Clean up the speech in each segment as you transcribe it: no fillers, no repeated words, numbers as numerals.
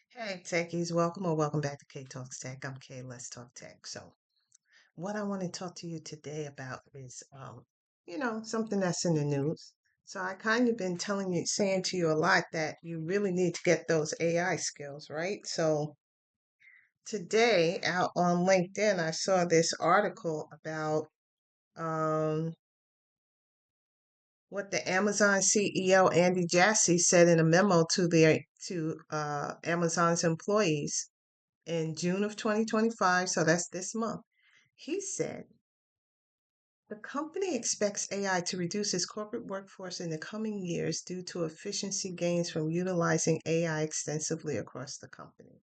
Hey, techies, welcome or welcome back to K-Talkstech. I'm Kay, Let's Talk Tech. So, what I want to talk to you today about is, something that's in the news. So, I kind of been saying to you a lot that you really need to get those AI skills, right? So, today out on LinkedIn, I saw this article about um, what the Amazon CEO Andy Jassy said in a memo to Amazon's employees in June of 2025, so that's this month. He said the company expects AI to reduce its corporate workforce in the coming years due to efficiency gains from utilizing AI extensively across the company.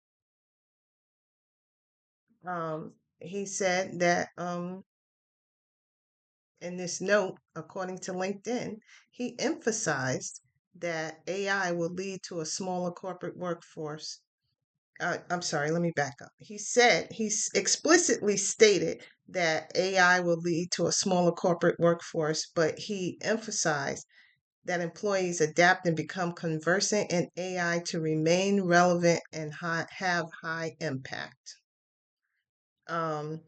He said that in this note, according to LinkedIn, he emphasized that AI will lead to a smaller corporate workforce. I'm sorry, let me back up. He explicitly stated that AI will lead to a smaller corporate workforce, but he emphasized that employees adapt and become conversant in AI to remain relevant and have high impact. Um,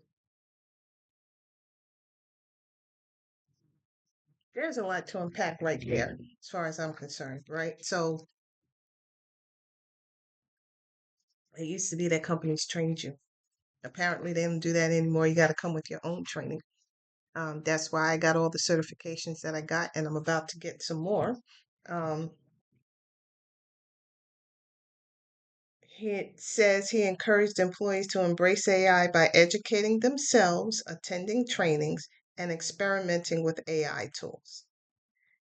there's a lot to unpack right there, as far as I'm concerned, right? So it used to be that companies trained you. Apparently, they don't do that anymore. You got to come with your own training. That's why I got all the certifications that I got, and I'm about to get some more. Um, he says he encouraged employees to embrace AI by educating themselves, attending trainings, and experimenting with AI tools.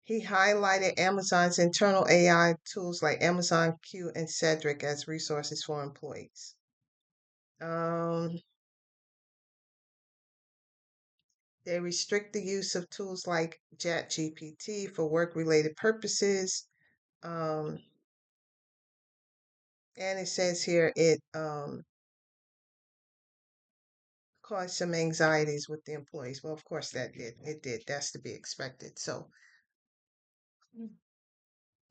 He highlighted Amazon's internal AI tools like Amazon Q and Cedric as resources for employees. Um, they restrict the use of tools like ChatGPT for work related purposes. Um, And it says here it caused some anxieties with the employees. Well, of course that did. It did. That's to be expected. So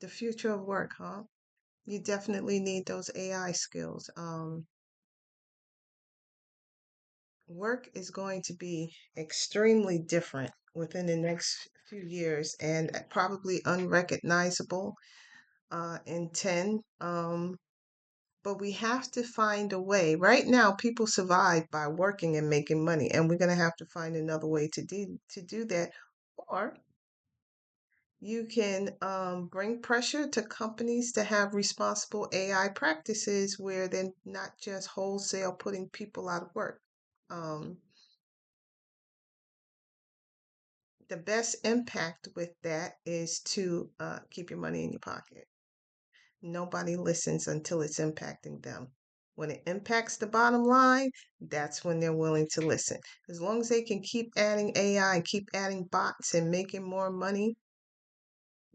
the future of work, huh? You definitely need those AI skills. Work is going to be extremely different within the next few years and probably unrecognizable in 10. But we have to find a way. Right now, people survive by working and making money, and we're going to have to find another way to do that. Or you can bring pressure to companies to have responsible AI practices where they're not just wholesale putting people out of work. Um, the best impact with that is to keep your money in your pocket. Nobody listens until it's impacting them. When it impacts the bottom line, that's when they're willing to listen. As long as they can keep adding AI and keep adding bots and making more money,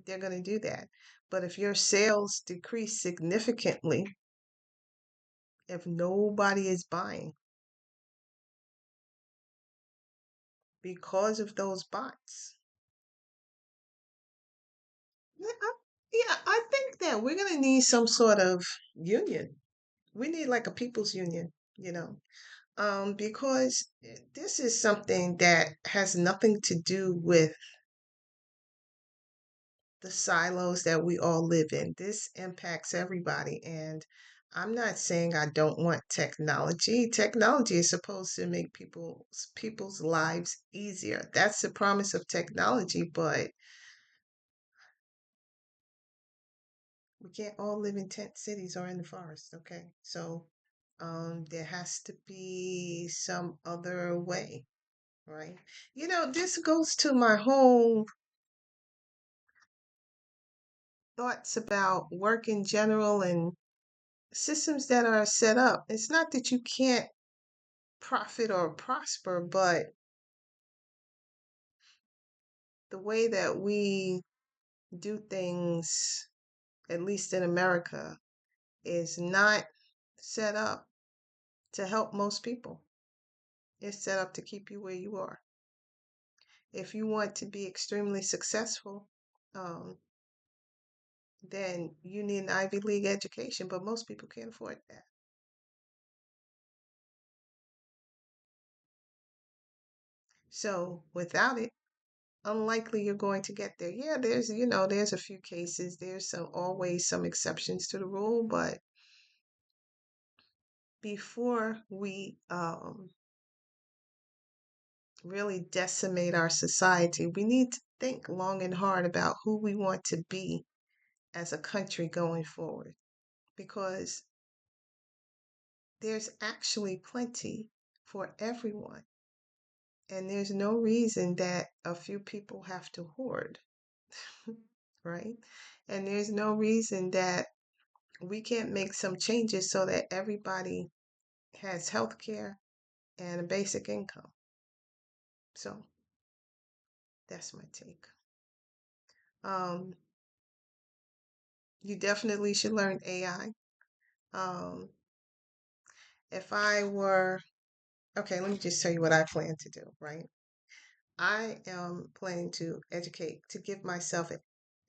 they're going to do that. But if your sales decrease significantly, if nobody is buying because of those bots, I think that we're going to need some sort of union. We need like a people's union, you know, because this is something that has nothing to do with the silos that we all live in. This impacts everybody. And I'm not saying I don't want technology. Technology is supposed to make people's lives easier. That's the promise of technology, but we can't all live in tent cities or in the forest, okay? So there has to be some other way, right? This goes to my whole thoughts about work in general and systems that are set up. It's not that you can't profit or prosper, but the way that we do things, at least in America, is not set up to help most people. It's set up to keep you where you are. If you want to be extremely successful, um, then you need an Ivy League education, but most people can't afford that. So without it, unlikely you're going to get there. Yeah, there's a few cases. There's always some exceptions to the rule, but before we really decimate our society, we need to think long and hard about who we want to be as a country going forward, because there's actually plenty for everyone. And there's no reason that a few people have to hoard, right? And there's no reason that we can't make some changes so that everybody has health care and a basic income. So that's my take. Um, you definitely should learn AI. Um, if I were, okay, let me just tell you what I plan to do, right? I am planning to to give myself an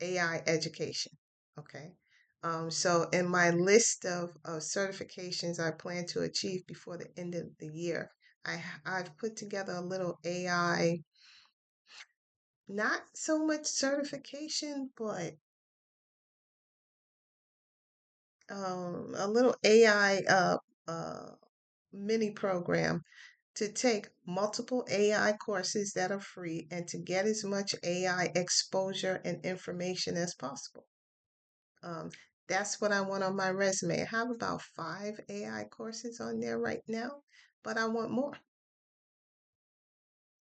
AI education. Okay. So in my list of certifications I plan to achieve before the end of the year, I've put together a little AI, not so much certification, but a little AI mini program to take multiple AI courses that are free and to get as much AI exposure and information as possible. Um, that's what I want on my resume. I have about 5 AI courses on there right now, but I want more.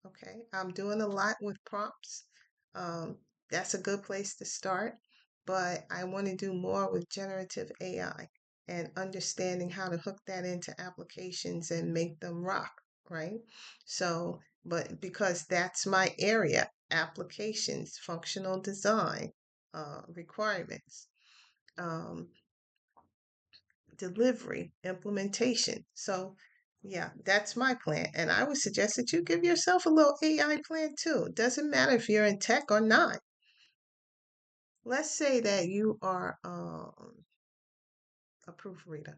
Okay, I'm doing a lot with prompts. Um, that's a good place to start, but I want to do more with generative AI and understanding how to hook that into applications and make them rock, right? So, but because that's my area, applications, functional design, requirements, um, delivery, implementation. So, yeah, that's my plan. And I would suggest that you give yourself a little AI plan too. It doesn't matter if you're in tech or not. Let's say that you are a proofreader.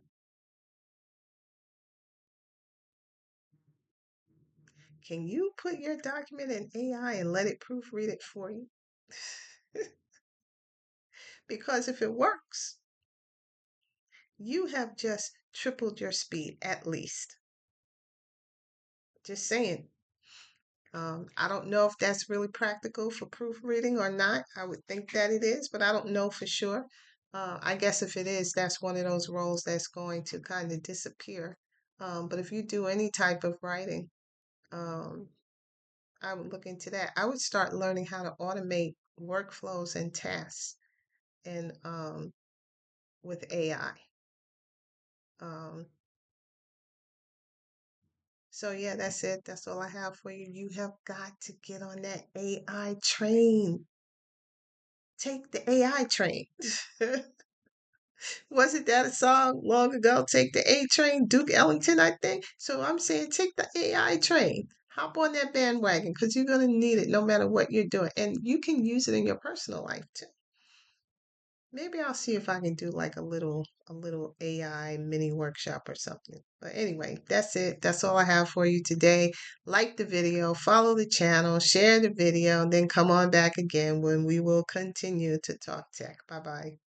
Can you put your document in AI and let it proofread it for you? Because if it works, you have just tripled your speed at least. Just saying. I don't know if that's really practical for proofreading or not. I would think that it is, but I don't know for sure. I guess if it is, that's one of those roles that's going to kind of disappear. But if you do any type of writing, um, I would look into that. I would start learning how to automate workflows and tasks and with AI. Um, so yeah, that's it. That's all I have for you. You have got to get on that AI train. Take the AI train. Wasn't that a song long ago? Take the A train, Duke Ellington, I think. So I'm saying take the AI train. Hop on that bandwagon because you're going to need it no matter what you're doing. And you can use it in your personal life too. Maybe I'll see if I can do like a little AI mini workshop or something. But anyway, that's it. That's all I have for you today. Like the video, follow the channel, share the video, and then come on back again when we will continue to talk tech. Bye bye.